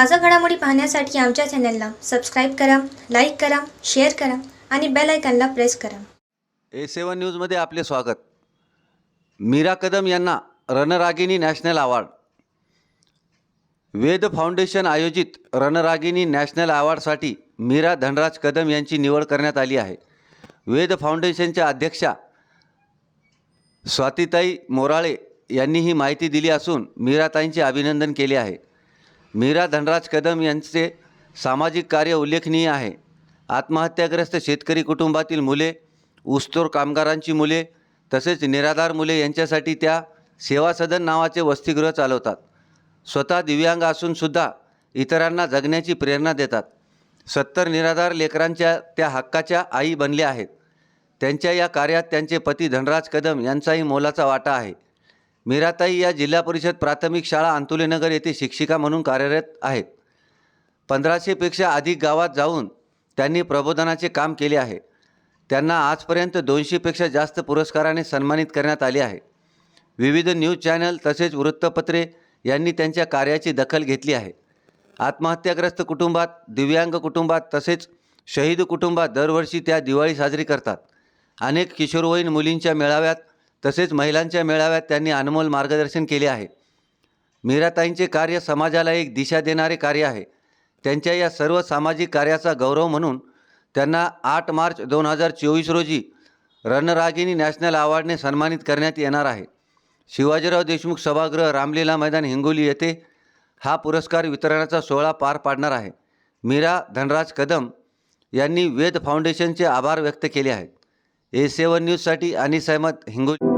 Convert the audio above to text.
ताज़ा घडामोडी पाहण्यासाठी आमच्या चॅनलला सबस्क्राईब करा, लाईक करा, शेअर करा आणि बेल आयकॉनला प्रेस करा. A7 न्यूजमध्ये आपले स्वागत. मीरा कदम यांना रणरागिणी नॅशनल अवॉर्ड. वेद फाउंडेशन आयोजित रणरागिणी नॅशनल अवॉर्डसाठी मीरा धनराज कदम यांची निवड करण्यात आली आहे. वेद फाउंडेशनच्या अध्यक्षा स्वातीताई मोराळे यांनी ही माहिती दिली असून मीराताईंचे अभिनंदन केले आहे. मीरा धनराज कदम यांचे सामाजिक कार्य उल्लेखनीय आहे. आत्महत्याग्रस्त शेतकरी कुटुंबातील मुले, ऊसतोड कामगारांची मुले तसेच निराधार मुले यांच्यासाठी त्या सेवा सदन नावाचे वसतिगृह चालवतात. स्वतः दिव्यांग असूनसुद्धा इतरांना जगण्याची प्रेरणा देतात. 70 निराधार लेकरांच्या त्या हक्काच्या आई बनल्या आहेत. त्यांच्या या कार्यात त्यांचे पती धनराज कदम यांचाही मोलाचा वाटा आहे. मीराताई या जिल्हा परिषद प्राथमिक शाळा अंतुलेनगर येथे शिक्षिका म्हणून कार्यरत आहेत. 1500पेक्षा अधिक गावात जाऊन त्यांनी प्रबोधनाचे काम केले आहे. त्यांना आजपर्यंत 200पेक्षा जास्त पुरस्काराने सन्मानित करण्यात आले आहे. विविध न्यूज चॅनल तसेच वृत्तपत्रे यांनी त्यांच्या कार्याची दखल घेतली आहे. आत्महत्याग्रस्त कुटुंबात, दिव्यांग कुटुंबात तसेच शहीद कुटुंबात दरवर्षी त्या दिवाळी साजरी करतात. अनेक किशोरवयीन मुलींच्या मेळाव्यात तसेच महिलांच्या मेळाव्यात त्यांनी अनमोल मार्गदर्शन केले आहे. मीराताईंचे कार्य समाजाला एक दिशा देणारे कार्य आहे. त्यांच्या या सर्व सामाजिक कार्याचा गौरव म्हणून त्यांना 8 मार्च 2024 रोजी रणरागिणी नॅशनल अवॉर्डने सन्मानित करण्यात येणार आहे. शिवाजीराव देशमुख सभागृह, रामलीला मैदान, हिंगोली येथे हा पुरस्कार वितरणाचा सोहळा पार पाडणार आहे. मीरा धनराज कदम यांनी वेद फाउंडेशनचे आभार व्यक्त केले आहेत. A7 न्यूजसाठी अनिस अहमद, हिंगोली.